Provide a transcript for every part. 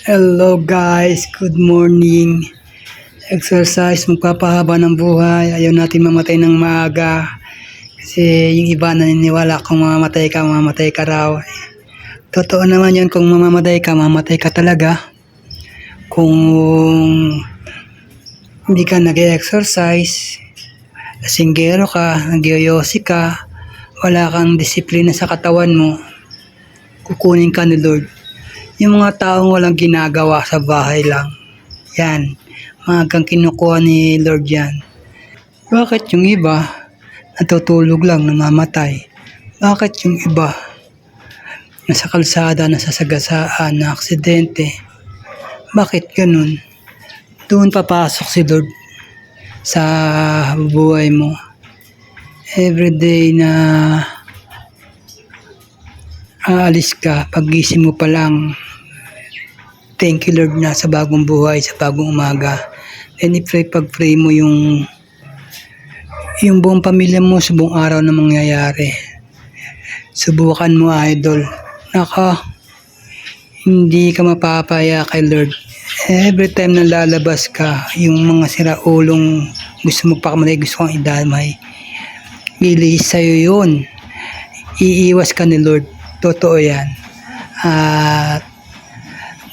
Hello guys, good morning. Exercise, magpapahaba ng buhay. Ayaw natin mamatay ng maaga. Kasi yung iba naniniwala kung mamamatay ka raw. Totoo naman yun, kung mamamatay ka talaga. Kung hindi ka nag-exercise, lasinggero ka, nagyoyosi ka, wala kang disiplina sa katawan mo, kukunin ka ni Lord. Yung mga taong walang ginagawa sa bahay lang, yan, maagang kinukuha ni Lord yan. Bakit yung iba, natutulog lang, namamatay? Bakit yung iba, nasa kalsada, nasasagasaan, na aksidente? Bakit ganun? Doon papasok si Lord sa buhay mo. Everyday na aalis ka, pagising mo pa lang, thank you Lord na sa bagong buhay, sa bagong umaga. Then pag-pray mo yung buong pamilya mo sa buong araw na mangyayari. Subukan mo, idol. Hindi ka mapapaya kay Lord. Every time na lalabas ka, yung mga siraulong gusto magpakamatay, gusto kang idamay, ilihis sa'yo yun. Iiwas ka ni Lord. Totoo yan. At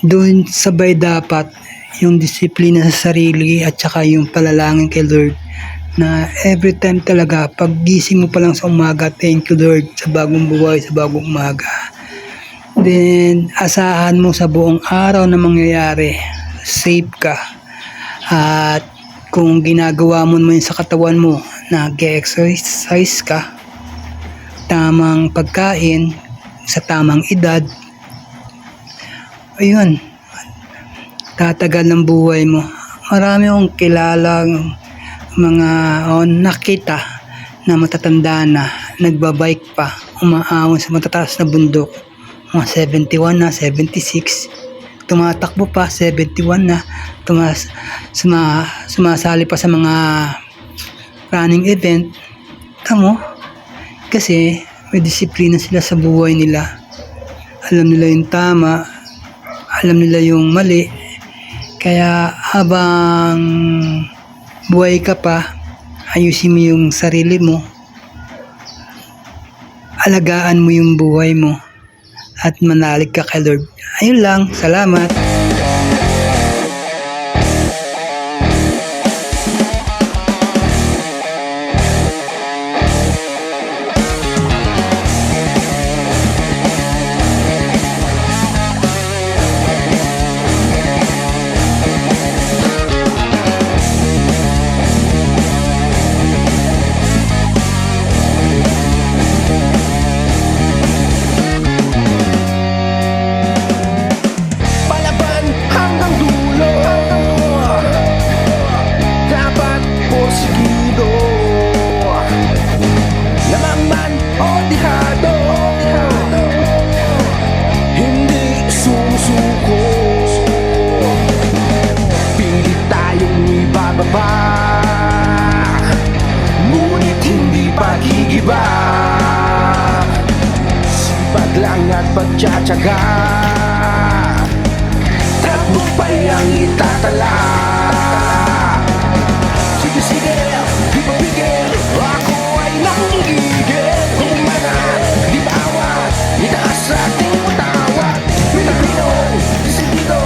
doon sabay dapat yung disiplina sa sarili at saka yung palalangin kay Lord, na every time talaga pag gising mo pa lang sa umaga, thank you Lord sa bagong buhay, sa bagong umaga. Then asahan mo sa buong araw na mangyayari, safe ka. At kung ginagawa mo naman sa katawan mo, nag-exercise ka, tamang pagkain sa tamang edad, ayun, tatagal ng buhay mo. Marami akong kilalang mga nakita na matatanda na, nagbabike pa, umaahon sa matataas na bundok, mga 71 na, 76, tumatakbo pa, 71 na, sumasali pa sa mga running event. Tamo, kasi may disiplina sila sa buhay nila. Alam nila yung tama, alam nila yung mali. Kaya habang buhay ka pa, ayusin mo yung sarili mo, alagaan mo yung buhay mo, at manalig ka kay Lord. Ayun lang, salamat. Ngunit hindi pag-iiba, sipag lang at pagtsatsaga, tagumpay ang itatala. Sige, sige, di mapigil, ako ay nakikigil. Kumanat, di bawat, itaas ating matawat. Pilipino, disiplino,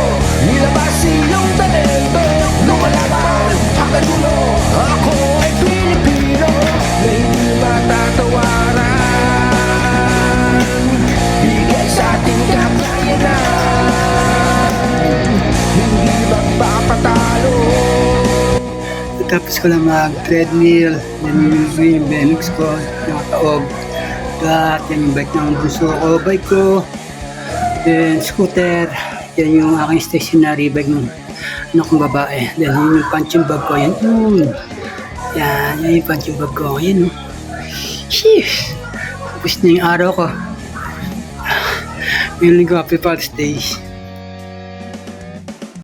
nilabas iyong talento. Lumalaban, hanggang dulo, ako ay Pilipino na hindi matatawaran. Bigay sa ating kakayanan, hindi magpapatalo. Tapos ko lang mag-treadmill, yan yung BMX ko, nakataog. At yan yung bike ng gusto ko, bike ko. Then scooter, yan yung aking stationary bike ng anak kong babae. Then yun yung punching bag ko, yan. Yan yung punching bag ko, yan. Sheesh! Tapos na yung araw ko. Ngayon ko, happy Father's Day.